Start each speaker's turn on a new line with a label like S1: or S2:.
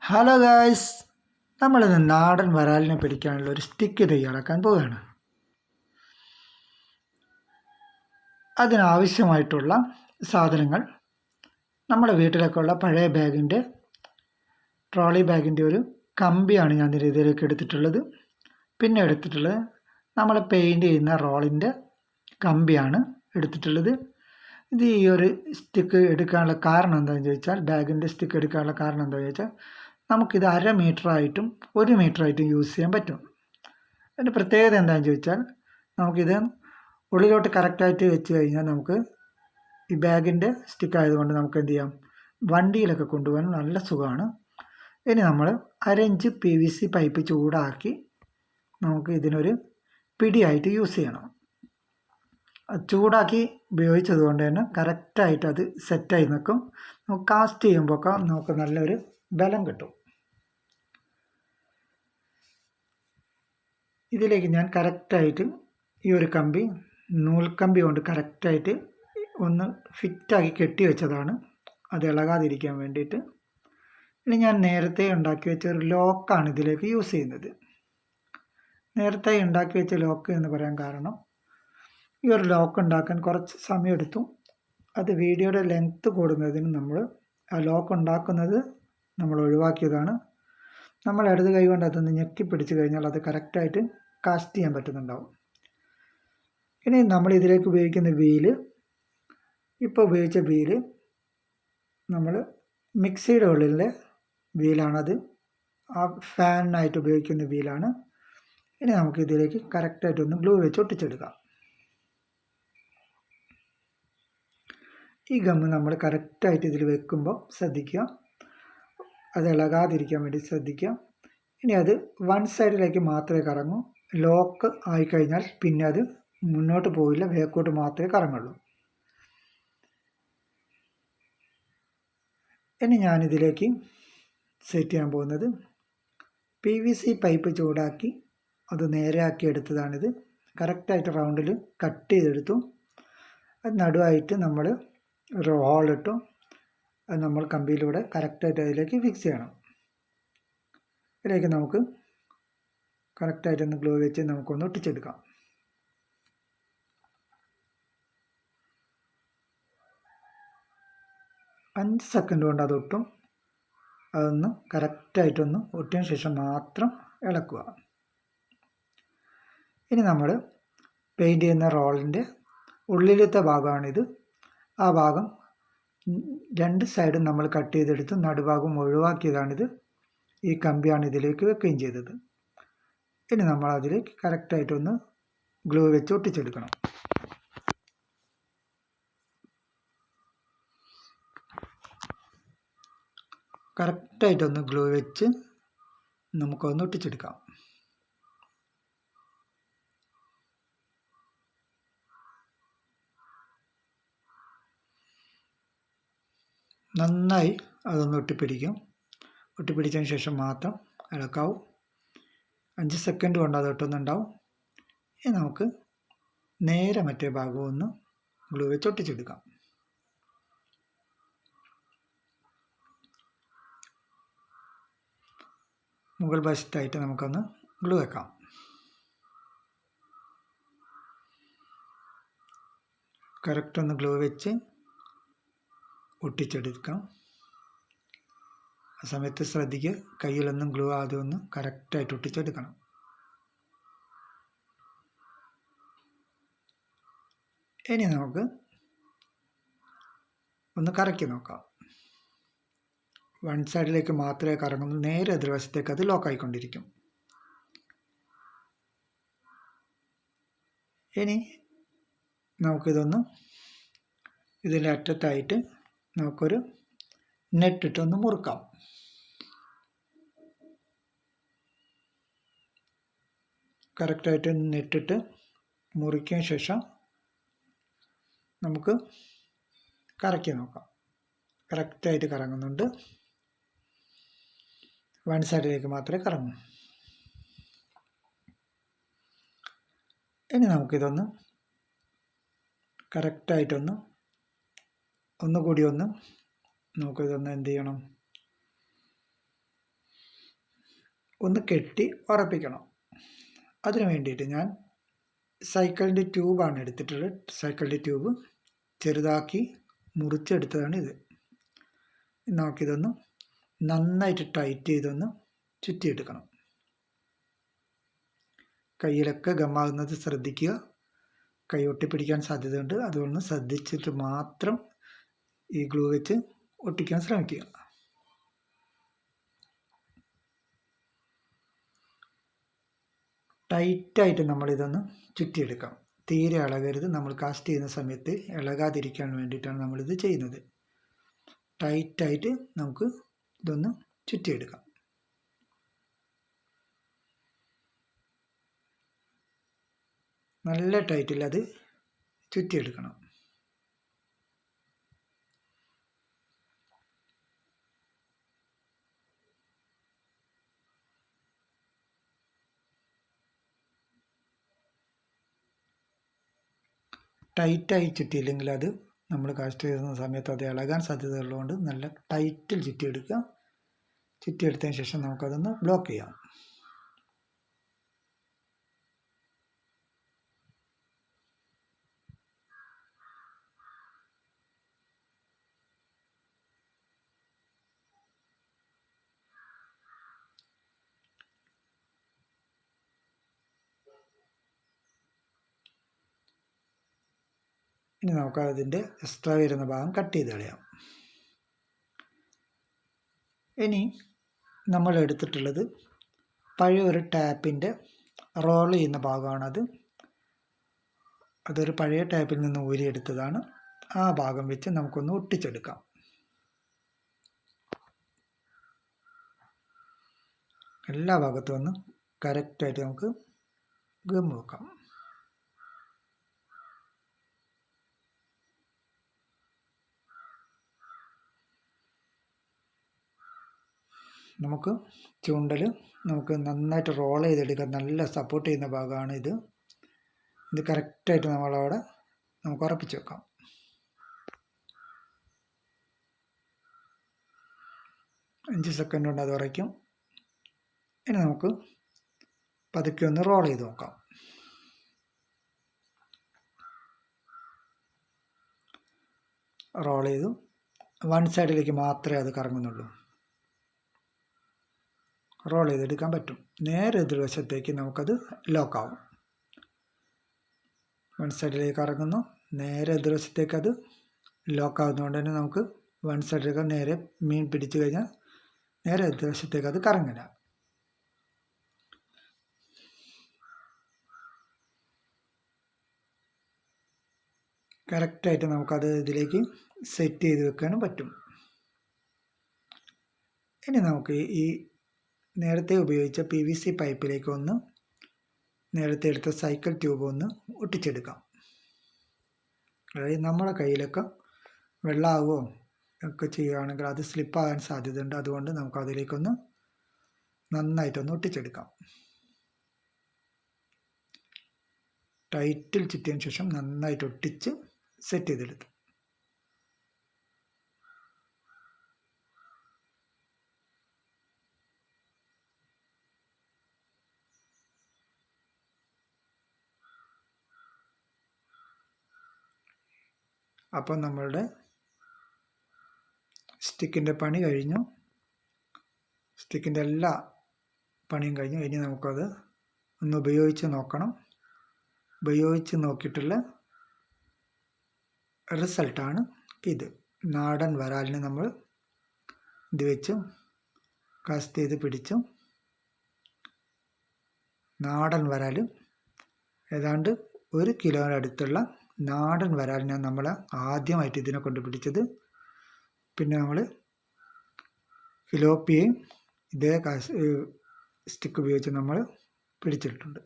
S1: Hello guys, നമ്മളിന്ന് നാടൻ വരാലിനെ പിടിക്കാനുള്ള ഒരു സ്റ്റിക്ക് തയ്യാറാക്കാൻ പോവുകയാണ്. അതിനാവശ്യമായിട്ടുള്ള സാധനങ്ങൾ നമ്മുടെ വീട്ടിലൊക്കെ ഉള്ള പഴയ ബാഗിൻ്റെ ട്രോളി ബാഗിൻ്റെ ഒരു കമ്പിയാണ് ഞാൻ ഇതിലേക്ക് എടുത്തിട്ടുള്ളത്. പിന്നെ എടുത്തിട്ടുള്ളത് നമ്മൾ പെയിൻറ് ചെയ്യുന്ന റോളിൻ്റെ കമ്പിയാണ് എടുത്തിട്ടുള്ളത്. ഇത് ഈ ഒരു സ്റ്റിക്ക് എടുക്കാനുള്ള കാരണം എന്താണെന്ന് ചോദിച്ചാൽ, ബാഗിൻ്റെ സ്റ്റിക്ക് എടുക്കാനുള്ള കാരണം എന്താണെന്ന് ചോദിച്ചാൽ, നമുക്കിത് 1/2 മീറ്ററായിട്ടും 1 മീറ്ററായിട്ടും യൂസ് ചെയ്യാൻ പറ്റും. അതിൻ്റെ പ്രത്യേകത എന്താണെന്ന് ചോദിച്ചാൽ, നമുക്കിത് ഉള്ളിലോട്ട് കറക്റ്റായിട്ട് വെച്ച് കഴിഞ്ഞാൽ നമുക്ക് ഈ ബാഗിൻ്റെ സ്റ്റിക്ക് ആയതുകൊണ്ട് നമുക്ക് എന്ത് ചെയ്യാം, വണ്ടിയിലൊക്കെ കൊണ്ടുപോകാൻ നല്ല സുഖമാണ്. ഇനി നമ്മൾ 1/2 ഇഞ്ച് PVC പൈപ്പ് ചൂടാക്കി നമുക്ക് ഇതിനൊരു പിടിയായിട്ട് യൂസ് ചെയ്യണം. ചൂടാക്കി ഉപയോഗിച്ചത് കൊണ്ട് തന്നെ കറക്റ്റായിട്ട് അത് സെറ്റായി നിൽക്കും. നമുക്ക് കാസ്റ്റ് ചെയ്യുമ്പോഴൊക്കെ നമുക്ക് നല്ലൊരു ബലം കിട്ടും. ഇതിലേക്ക് ഞാൻ കറക്റ്റായിട്ട് ഈ ഒരു കമ്പി നൂൽക്കമ്പി കൊണ്ട് കറക്റ്റായിട്ട് ഒന്ന് ഫിറ്റാക്കി കെട്ടി വെച്ചതാണ്, അത് ഇളകാതിരിക്കാൻ വേണ്ടിയിട്ട്. ഇനി ഞാൻ നേരത്തെ ഉണ്ടാക്കി വെച്ച ഒരു ലോക്കാണ് ഇതിലേക്ക് യൂസ് ചെയ്യുന്നത്. നേരത്തെ ഉണ്ടാക്കി വെച്ച ലോക്ക് എന്ന് പറയാൻ കാരണം, ഈ ഒരു ലോക്ക് ഉണ്ടാക്കാൻ കുറച്ച് സമയമെടുത്തു. അത് വീഡിയോയുടെ ലെങ്ത്ത് കൂടുന്നതിന് നമ്മൾ ആ ലോക്ക് ഉണ്ടാക്കുന്നത് നമ്മൾ ഒഴിവാക്കിയതാണ്. നമ്മൾ ഇടത് കൈ കൊണ്ട് അതൊന്ന് ഞെക്കി പിടിച്ച് കഴിഞ്ഞാൽ അത് കറക്റ്റായിട്ട് കാസ്റ്റ് ചെയ്യാൻ പറ്റുന്നുണ്ടാവും. ഇനി നമ്മൾ ഇതിലേക്ക് ഉപയോഗിക്കുന്ന വീല്, ഇപ്പോൾ ഉപയോഗിച്ച വീല് നമ്മൾ മിക്സിയുടെ ഉള്ളിലെ വീലാണത്, ആ ഫാനിനായിട്ട് ഉപയോഗിക്കുന്ന വീലാണ്. ഇനി നമുക്ക് ഇതിലേക്ക് കറക്റ്റായിട്ടൊന്ന് ഗ്ലൂ വെച്ച് ഒട്ടിച്ചെടുക്കാം. ഈ ഗമ്മ് നമ്മൾ കറക്റ്റായിട്ട് ഇതിൽ വെക്കുമ്പോൾ ശ്രദ്ധിക്കുക, അത് ഇളകാതിരിക്കാൻ വേണ്ടി ശ്രദ്ധിക്കുക. ഇനി അത് വൺ സൈഡിലേക്ക് മാത്രമേ കറങ്ങൂ. ലോക്ക് ആയിക്കഴിഞ്ഞാൽ പിന്നെ അത് മുന്നോട്ട് പോയില്ല, ബാക്കോട്ട് മാത്രമേ കറങ്ങുള്ളൂ. ഇനി ഞാനിതിലേക്ക് സെറ്റ് ചെയ്യാൻ പോകുന്നത് PVC പൈപ്പ് ചൂടാക്കി അത് നേരെയാക്കി എടുത്തതാണിത്. കറക്റ്റായിട്ട് റൗണ്ടിൽ കട്ട് ചെയ്തെടുത്തു. അത് നടുവായിട്ട് നമ്മൾ ഒരു ഹോളിട്ടു. അത് നമ്മൾ കമ്പിയിലൂടെ കറക്റ്റായിട്ട് അതിലേക്ക് ഫിക്സ് ചെയ്യണം. ഇതിലേക്ക് നമുക്ക് കറക്റ്റായിട്ടൊന്ന് ഗ്ലൂ വെച്ച് നമുക്കൊന്ന് ഒട്ടിച്ചെടുക്കാം. അഞ്ച് സെക്കൻഡ് കൊണ്ട് അത് ഒട്ടും. അതൊന്ന് കറക്റ്റായിട്ടൊന്ന് ഒട്ടിയതിന് ശേഷം മാത്രം ഇളക്കുക. ഇനി നമ്മൾ പെയിൻറ് ചെയ്യുന്ന റോളിൻ്റെ ഉള്ളിലത്തെ ഭാഗമാണിത്. ആ ഭാഗം 2 സൈഡും നമ്മൾ കട്ട് ചെയ്തെടുത്ത് നടുഭാഗം ഒഴിവാക്കിയതാണിത്. ഈ കമ്പിയാണ് ഇതിലേക്ക് വെക്കുകയും ചെയ്തത്. ഇനി നമ്മൾ അതിലേക്ക് കറക്റ്റായിട്ടൊന്ന് ഗ്ലൂ വെച്ച് ഒട്ടിച്ചെടുക്കണം. കറക്റ്റായിട്ടൊന്ന് ഗ്ലൂ വെച്ച് നമുക്കൊന്ന് ഒട്ടിച്ചെടുക്കാം. നന്നായി അതൊന്ന് ഒട്ടിപ്പിടിക്കും. ഒട്ടിപ്പിടിച്ചതിന് ശേഷം മാത്രം ഇളക്കാവും. 5 സെക്കൻഡ് കൊണ്ട് അത് ഒട്ടുന്നുണ്ടാവും. ഇനി നമുക്ക് നേരെ മറ്റേ ഭാഗവും ഒന്ന് ഗ്ലൂ വെച്ച് ഒട്ടിച്ചെടുക്കാം. മുകൾ വശത്തായിട്ട് നമുക്കൊന്ന് ഗ്ലൂ വെക്കാം. കറക്റ്റ് ഒന്ന് ഗ്ലൂ വെച്ച് ഒട്ടിച്ചെടുക്കാം. ആ സമയത്ത് ശ്രദ്ധിക്കുക, കയ്യിലൊന്നും ഗ്ലൂ ആദ്യം ഒന്ന് കറക്റ്റായിട്ട് ഒട്ടിച്ചെടുക്കണം. ഇനി നമുക്ക് ഒന്ന് കറക്കി നോക്കാം. വൺ സൈഡിലേക്ക് മാത്രമേ കറങ്ങുന്നു, നേരെ എതിർവശത്തേക്ക് അത് ലോക്കായിക്കൊണ്ടിരിക്കും. ഇനി നമുക്കിതൊന്ന് ഇതിൻ്റെ അറ്റത്തായിട്ട് നമുക്കൊരു നെറ്റിട്ടൊന്ന് മുറുക്കാം. കറക്റ്റായിട്ട് നെറ്റിട്ട് മുറിക്കിയ ശേഷം നമുക്ക് കറക്കി നോക്കാം. കറക്റ്റായിട്ട് കറങ്ങുന്നുണ്ട്. വൺ സൈഡിലേക്ക് മാത്രമേ കറങ്ങൂ. ഇനി നമുക്കിതൊന്ന് കറക്റ്റായിട്ടൊന്ന് ഒന്നുകൂടി നമുക്കിതൊന്ന് എന്ത് ചെയ്യണം, ഒന്ന് കെട്ടി ഉറപ്പിക്കണം. അതിന് വേണ്ടിയിട്ട് ഞാൻ സൈക്കിളിൻ്റെ ട്യൂബാണ് എടുത്തിട്ടുള്ളത്. സൈക്കിളിൻ്റെ ട്യൂബ് ചെറുതാക്കി മുറിച്ചെടുത്തതാണ് ഇത്. നമുക്കിതൊന്ന് നന്നായിട്ട് ടൈറ്റ് ചെയ്തൊന്ന് ചുറ്റിയെടുക്കണം. കയ്യിലൊക്കെ ഗമ്മാകുന്നത് ശ്രദ്ധിക്കുക. കൈ ഒട്ടിപ്പിടിക്കാൻ സാധ്യതയുണ്ട്. അതുകൊണ്ട് ശ്രദ്ധിച്ചിട്ട് മാത്രം ഈ ഗ്ലൂ വെച്ച് ഒട്ടിക്കാൻ ശ്രമിക്കുക. ടൈറ്റായിട്ട് നമ്മളിതൊന്ന് ചുറ്റിയെടുക്കാം. തീരെ ഇളകരുത്. നമ്മൾ കാസ്റ്റ് ചെയ്യുന്ന സമയത്ത് ഇളകാതിരിക്കാൻ വേണ്ടിയിട്ടാണ് നമ്മളിത് ചെയ്യുന്നത്. ടൈറ്റായിട്ട് നമുക്ക് ഇതൊന്ന് ചുറ്റിയെടുക്കാം. നല്ല ടൈറ്റിൽ അത് ചുറ്റിയെടുക്കണം. ടൈറ്റായി ചുറ്റിയില്ലെങ്കിൽ അത് നമ്മൾ കാസ്റ്റ് ചെയ്യുന്ന സമയത്ത് അത് ഇളകാൻ സാധ്യതയുള്ളതുകൊണ്ട് നല്ല ടൈറ്റിൽ ചുറ്റിയെടുക്കുക. ചുറ്റിയെടുത്തതിന് ശേഷം നമുക്കതൊന്ന് ബ്ലോക്ക് ചെയ്യാം. ഇനി നമുക്ക് അതിൻ്റെ എക്സ്ട്രാ വരുന്ന ഭാഗം കട്ട് ചെയ്ത് കളയാം. ഇനി നമ്മൾ എടുത്തിട്ടുള്ളത് പഴയ ഒരു ടാപ്പിൻ്റെ റോൾ ചെയ്യുന്ന ഭാഗമാണത്. അതൊരു പഴയ ടാപ്പിൽ നിന്ന് ഊരിയെടുത്തതാണ്. ആ ഭാഗം വെച്ച് നമുക്കൊന്ന് ഒട്ടിച്ചെടുക്കാം. എല്ലാ ഭാഗത്തും ഒന്ന് കറക്റ്റായിട്ട് നമുക്ക് ഗം വെക്കാം. നമുക്ക് ചൂണ്ടൽ നമുക്ക് നന്നായിട്ട് റോൾ ചെയ്തെടുക്കാൻ നല്ല സപ്പോർട്ട് ചെയ്യുന്ന ഭാഗമാണ് ഇത്. ഇത് കറക്റ്റായിട്ട് നമ്മളവിടെ നമുക്ക് ഉറപ്പിച്ച് വെക്കാം. അഞ്ച് സെക്കൻഡ് കൊണ്ട് അത് ഉറയ്ക്കും. ഇനി നമുക്ക് പതുക്കെ ഒന്ന് റോൾ ചെയ്ത് നോക്കാം. റോൾ ചെയ്തു വൺ സൈഡിലേക്ക് മാത്രമേ അത് കറങ്ങുന്നുള്ളൂ. റോൾ ചെയ്തെടുക്കാൻ പറ്റും. നേരെ എതിർവശത്തേക്ക് നമുക്കത് ലോക്കാവും. വൺ സൈഡിലേക്ക് കറങ്ങുന്നു, നേരെ എതിർവശത്തേക്ക് അത് ലോക്കാവുന്നതുകൊണ്ട് തന്നെ നമുക്ക് വൺ സൈഡിലേക്ക് നേരെ മീൻ പിടിച്ചു കഴിഞ്ഞാൽ നേരെ എതിർവശത്തേക്ക് അത് കറങ്ങില്ല. കറക്റ്റായിട്ട് നമുക്കത് ഇതിലേക്ക് സെറ്റ് ചെയ്ത് വെക്കാനും പറ്റും. ഇനി നമുക്ക് ഈ നേരത്തെ ഉപയോഗിച്ച PVC പൈപ്പിലേക്ക് ഒന്ന് നേരത്തെ എടുത്ത സൈക്കിൾ ട്യൂബ് ഒന്ന് ഒട്ടിച്ചെടുക്കാം. അതായത് നമ്മുടെ കയ്യിലൊക്കെ വെള്ളമാവുകയോ ഒക്കെ ചെയ്യുകയാണെങ്കിൽ അത് സ്ലിപ്പാകാൻ സാധ്യതയുണ്ട്. അതുകൊണ്ട് നമുക്ക് അതിലേക്കൊന്ന് നന്നായിട്ടൊന്ന് ഒട്ടിച്ചെടുക്കാം. ടൈറ്റിൽ ചുറ്റിയതിന് ശേഷം നന്നായിട്ട് ഒട്ടിച്ച് സെറ്റ് ചെയ്തെടുത്തു. അപ്പം നമ്മളുടെ സ്റ്റിക്കിൻ്റെ പണി കഴിഞ്ഞു. സ്റ്റിക്കിൻ്റെ എല്ലാ പണിയും കഴിഞ്ഞു. ഇനി നമുക്കത് ഒന്ന് ഉപയോഗിച്ച് നോക്കണം. ഉപയോഗിച്ച് നോക്കിയിട്ടുള്ള റിസൾട്ടാണ് ഇത്. നാടൻ വരാലിന് നമ്മൾ ഇത് വെച്ചും കാസ്റ്റ് ചെയ്ത് പിടിച്ചും നാടൻ വരാൽ ഏതാണ്ട് 1 കിലോനടുത്തുള്ള നാടൻ വരാലിനാണ് നമ്മൾ ആദ്യമായിട്ട് ഇതിനെ കൊണ്ട് പിടിച്ചത്. പിന്നെ നമ്മൾ ഫിലോപ്പിയയും ഇതേ സ്റ്റിക്ക് ഉപയോഗിച്ച് നമ്മൾ പിടിച്ചിട്ടുണ്ട്.